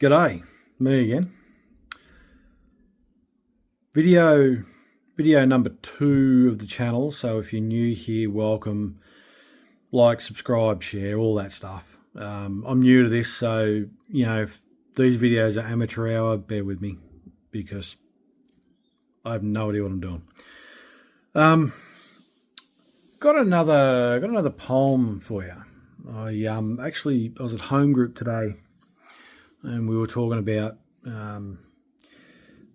G'day, me again. Video number 2 of the channel. So if you're new here, welcome. Like, subscribe, share, all that stuff. I'm new to this, so if these videos are amateur hour, bear with me because I have no idea what I'm doing. Got another poem for you. I was at home group today, and we were talking about.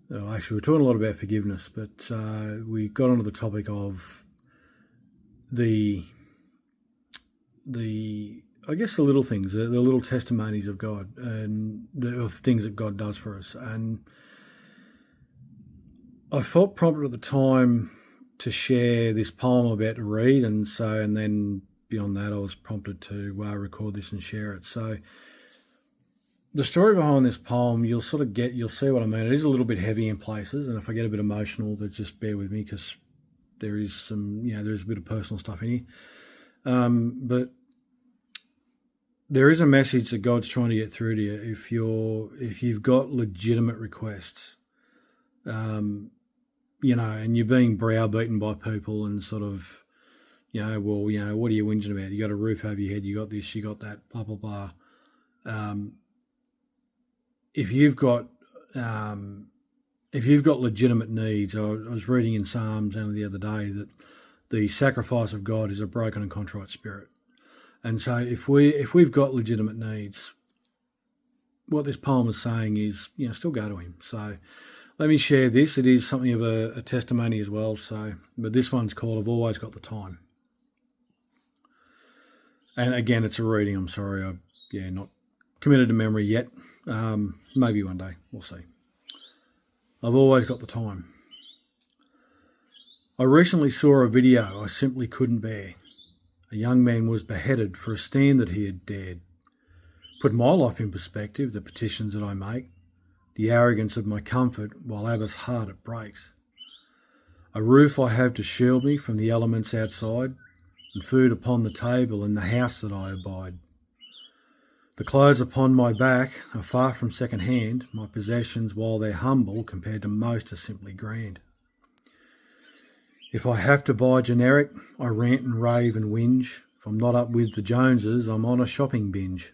Actually, we're talking a lot about forgiveness, but we got onto the topic of the little things, the little testimonies of God and of things that God does for us. And I felt prompted at the time to share this poem I'm about to read, and then beyond that, I was prompted to record this and share it. So the story behind this poem, you'll see what I mean. It is a little bit heavy in places, and if I get a bit emotional, then just bear with me because there is there's a bit of personal stuff in here. But there is a message that God's trying to get through to you if you've got legitimate requests, and you're being browbeaten by people and sort of, what are you whinging about? You got a roof over your head, you got this, you got that, blah, blah, blah. If you've got legitimate needs, I was reading in Psalms the other day that the sacrifice of God is a broken and contrite spirit. And so if we've got legitimate needs, what this poem is saying is, still go to him. So let me share this. It is something of a testimony as well. But this one's called I've Always Got the Time. And again, it's a reading. I'm sorry. Not committed to memory yet. Maybe one day. We'll see. I've always got the time. I recently saw a video I simply couldn't bear. A young man was beheaded for a stand that he had dared. Put my life in perspective, the petitions that I make, the arrogance of my comfort while Abba's heart it breaks. A roof I have to shield me from the elements outside, and food upon the table in the house that I abide. The clothes upon my back are far from second hand. My possessions, while they're humble, compared to most, are simply grand. If I have to buy generic, I rant and rave and whinge. If I'm not up with the Joneses, I'm on a shopping binge.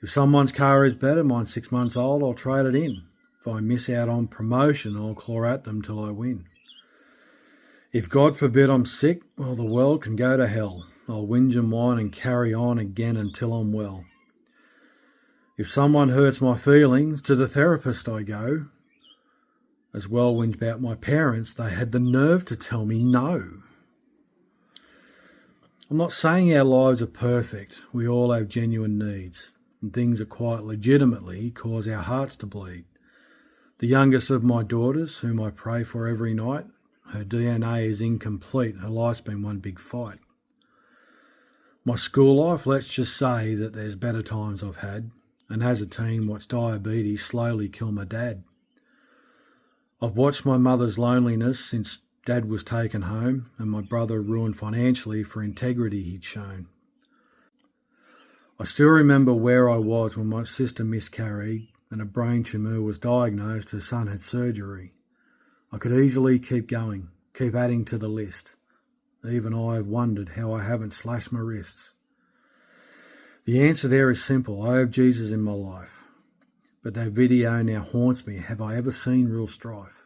If someone's car is better, mine's 6 months old, I'll trade it in. If I miss out on promotion, I'll claw at them till I win. If God forbid I'm sick, well, the world can go to hell. I'll whinge and whine and carry on again until I'm well. If someone hurts my feelings, to the therapist I go. As well whinge about my parents, they had the nerve to tell me no. I'm not saying our lives are perfect. We all have genuine needs, and things that quite legitimately cause our hearts to bleed. The youngest of my daughters, whom I pray for every night, her DNA is incomplete. Her life's been one big fight. My school life, let's just say that there's better times I've had, and as a teen watched diabetes slowly kill my dad. I've watched my mother's loneliness since Dad was taken home and my brother ruined financially for integrity he'd shown. I still remember where I was when my sister miscarried and a brain tumour was diagnosed. Her son had surgery. I could easily keep going, keep adding to the list. Even I have wondered how I haven't slashed my wrists. The answer there is simple. I have Jesus in my life. But that video now haunts me. Have I ever seen real strife?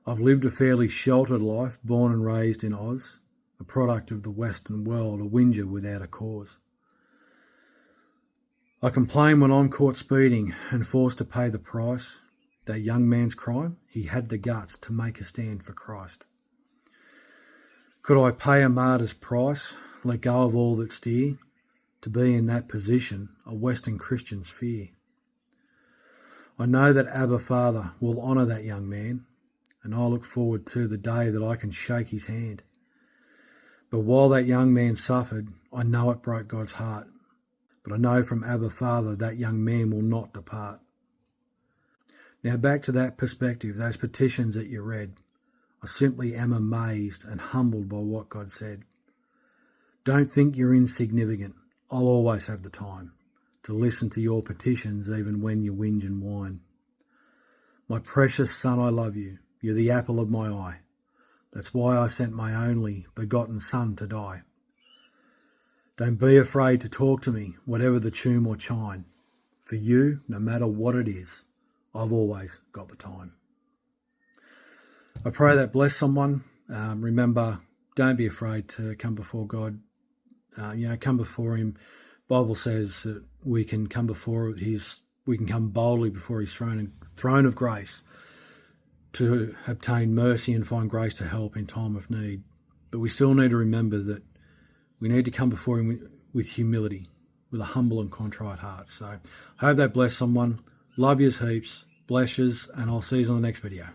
I've lived a fairly sheltered life, born and raised in Oz, a product of the Western world, a whinger without a cause. I complain when I'm caught speeding and forced to pay the price. That young man's crime, he had the guts to make a stand for Christ. Could I pay a martyr's price, let go of all that's dear? To be in that position, a Western Christian's fear. I know that Abba Father will honour that young man, and I look forward to the day that I can shake his hand. But while that young man suffered, I know it broke God's heart. But I know from Abba Father that young man will not depart. Now back to that perspective, those petitions that you read. I simply am amazed and humbled by what God said. Don't think you're insignificant. I'll always have the time. to listen to your petitions even when you whinge and whine. My precious son, I love you. You're the apple of my eye. That's why I sent my only begotten son to die. Don't be afraid to talk to me, whatever the tune or chine. For you, no matter what it is, I've always got the time. I pray that bless someone. Remember, don't be afraid to come before God. Come before Him. Bible says that we can come boldly before His throne of grace to obtain mercy and find grace to help in time of need. But we still need to remember that we need to come before Him with humility, with a humble and contrite heart. So I hope that bless someone. Love yous heaps. Bless yous, and I'll see you on the next video.